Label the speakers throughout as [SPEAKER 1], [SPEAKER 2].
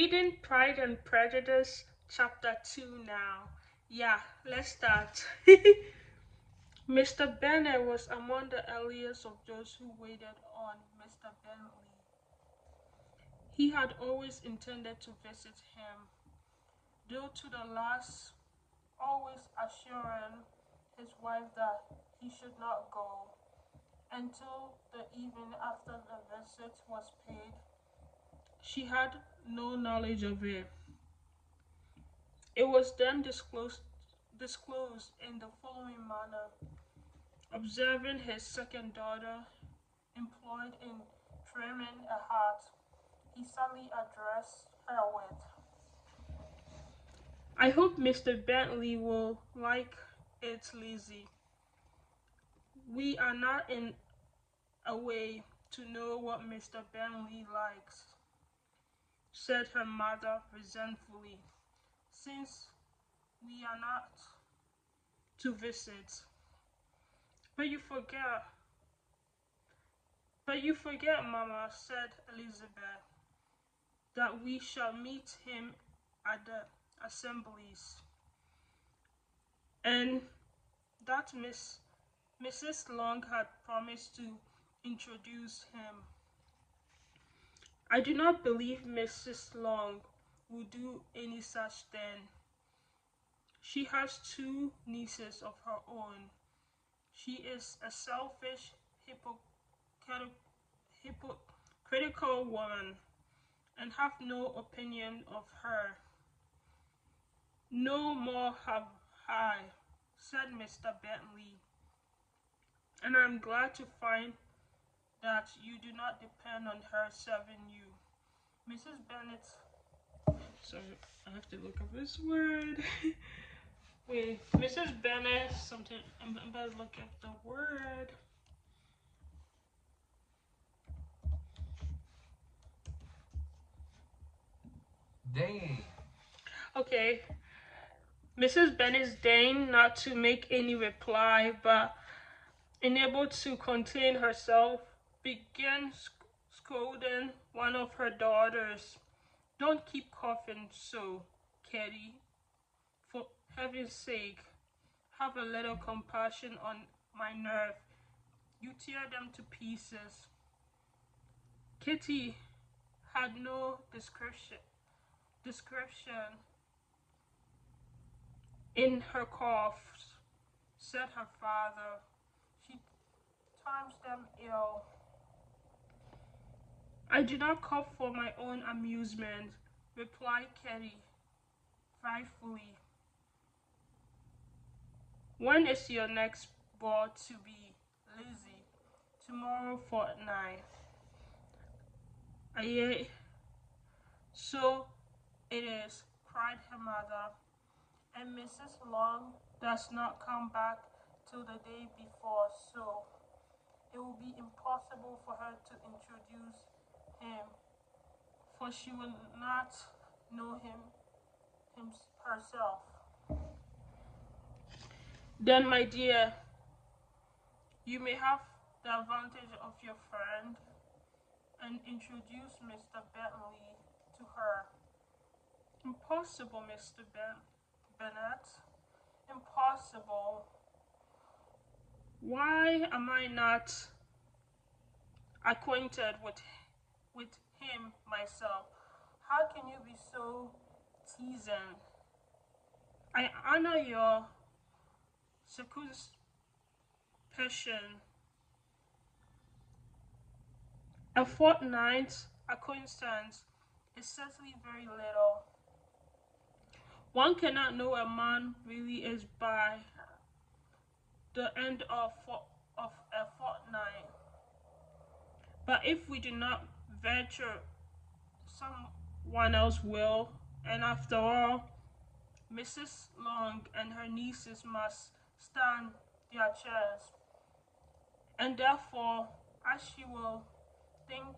[SPEAKER 1] reading Pride and Prejudice, chapter 2 now. Yeah, let's start. Mr. Bennet was among the earliest of those who waited on Mr. Bingley. He had always intended to visit him, though to the last, always assuring his wife that he should not go until the evening after the visit was paid. She had no knowledge of it. It was then disclosed in the following manner. Observing his second daughter employed in trimming a hat, he suddenly addressed her with, "I hope Mr. Bentley will like it, Lizzie. We are not in a way to know what Mr. Bentley likes," said her mother resentfully, "since we are not to visit. But you forget, Mamma," said Elizabeth, "that we shall meet him at the assemblies, and that Mrs. Long had promised to introduce him. I do not believe Mrs. Long will do any such thing. She has two nieces of her own. She is a selfish, hypocritical woman, and have no opinion of her. No more have I," said Mr. Bentley, "and I am glad to find that you do not depend on her serving you." Mrs. Bennet, sorry, I have to look up this word. Wait, Mrs. Bennet, something, I'm about to look up the word.
[SPEAKER 2] Dang.
[SPEAKER 1] Okay, Mrs. Bennet deigned not to make any reply, but unable to contain herself, began scolding one of her daughters. "Don't keep coughing so, Kitty. For heaven's sake, have a little compassion on my nerve. You tear them to pieces." Kitty had no description in her coughs, said her father. "She times them ill." "I do not cough for my own amusement," replied Kitty, frightfully. "When is your next ball to be, Lizzie?" "Tomorrow fortnight." "Aye, so it is," cried her mother, "and Mrs. Long does not come back till the day before, so it will be impossible for her to introduce him, for she will not know him herself." "Then, my dear, you may have the advantage of your friend and introduce Mr. Bentley to her." "Impossible, Mr. Bennet. Impossible. Why am I not acquainted with him myself? How can you be so teasing? I honor your circumspection. A fortnight's acquaintance is certainly very little. One cannot know a man really is by the end of a fortnight. But if we do not venture, someone else will, and after all, Mrs. Long and her nieces must stand their chance, and therefore, as she will think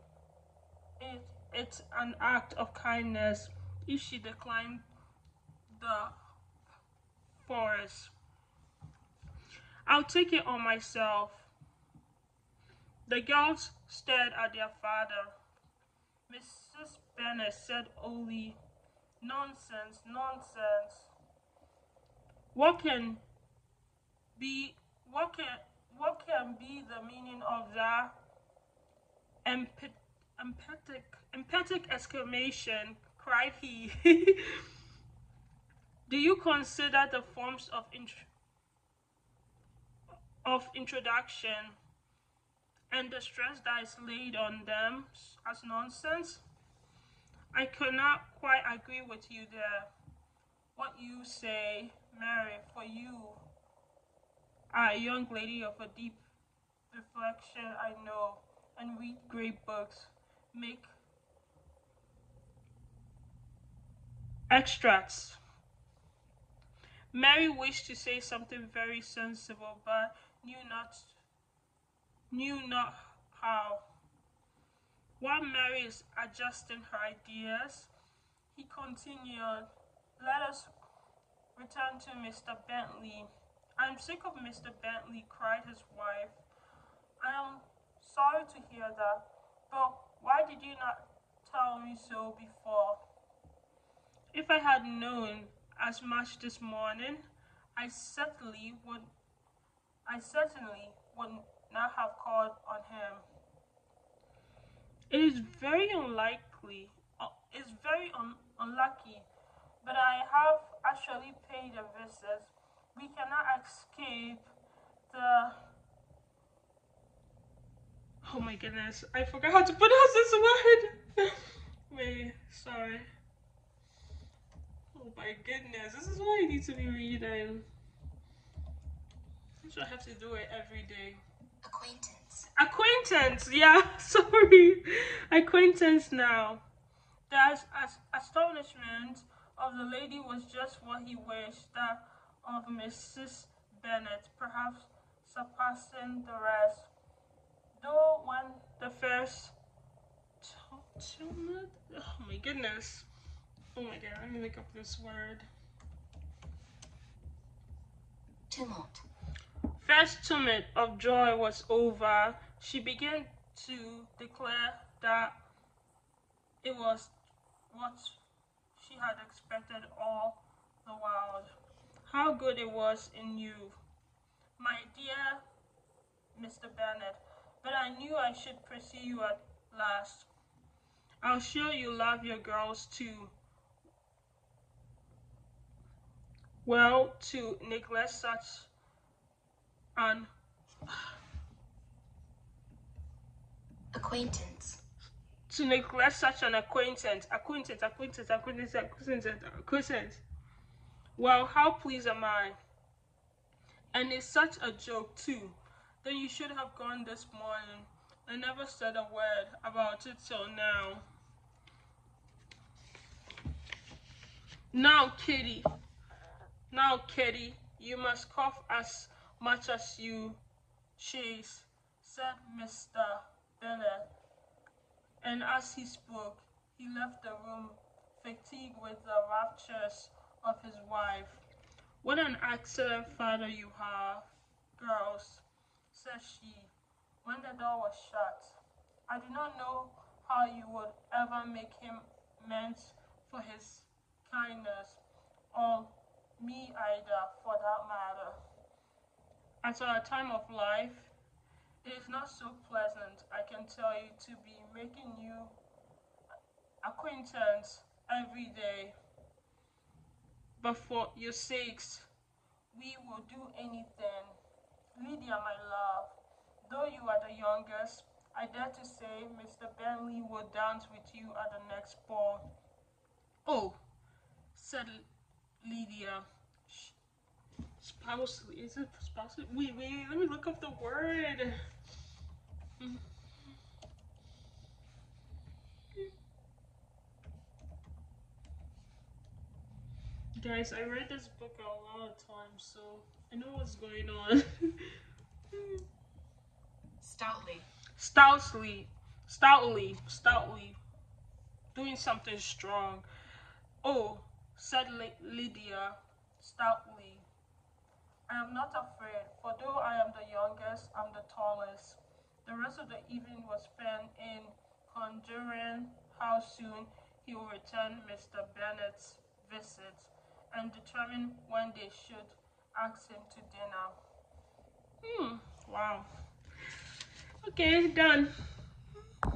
[SPEAKER 1] it's an act of kindness if she decline the forest. I'll take it on myself." The girls stared at their father. Mrs. Bennet said only, "Nonsense, nonsense. What can be what can what can be the meaning of that emph- emphatic exclamation?" cried he. "Do you consider the forms of introduction and the stress that is laid on them as nonsense?" "I cannot quite agree with you there. What you say, Mary, for you are a young lady of a deep reflection, I know, and read great books, make extracts." Mary wished to say something very sensible, but knew not how. While Mary is adjusting her ideas, he continued, "Let us return to Mr. Bentley." "I'm sick of Mr. Bentley," cried his wife. "I am sorry to hear that, but why did you not tell me so before?" "If I had known as much this morning, I certainly would I certainly would not have called on him. It is very unlikely it's very unlucky, but I have actually paid a visit. We cannot escape the oh my goodness, I forgot how to pronounce this word. Wait, sorry. Oh my goodness, this is why I need to be reading. So I have to do it every day. Acquaintance, yeah, sorry. Acquaintance now. The astonishment of the lady was just what he wished, that of Mrs. Bennet, perhaps surpassing the rest. Though when the first tumult, oh my goodness, oh my god, let me look up this word. Tumult. First tumult of joy was over, she began to declare that it was what she had expected all the while. "How good it was in you, my dear Mr. Bennet, but I knew I should pursue you at last. I'm sure you love your girls too well to neglect such an acquaintance. To neglect such an acquaintance. Well, how pleased am I? And it's such a joke too. Then you should have gone this morning. I never said a word about it till now. Now, Kitty, you must cough as much as you choose," said Mr. Bennet, and as he spoke, he left the room, fatigued with the raptures of his wife. "What an excellent father you have, girls," said she, when the door was shut. "I do not know how you would ever make him amends for his kindness, or me either, for that matter. At our time of life, it is not so pleasant, I can tell you, to be making new acquaintance every day. But for your sakes, we will do anything. Lydia, my love, though you are the youngest, I dare to say Mr. Bentley will dance with you at the next ball." "Oh," said Lydia. Spousely, is it spousely? Wait, let me look up the word. Guys, I read this book a lot of times, so I know what's going on. Stoutly. Stoutly. Doing something strong. "Oh," said Lydia, stoutly. "I am not afraid, for though I am the youngest, I'm the tallest." The rest of the evening was spent in conjuring how soon he will return Mr. Bennet's visit and determine when they should ask him to dinner. Wow. Okay, done.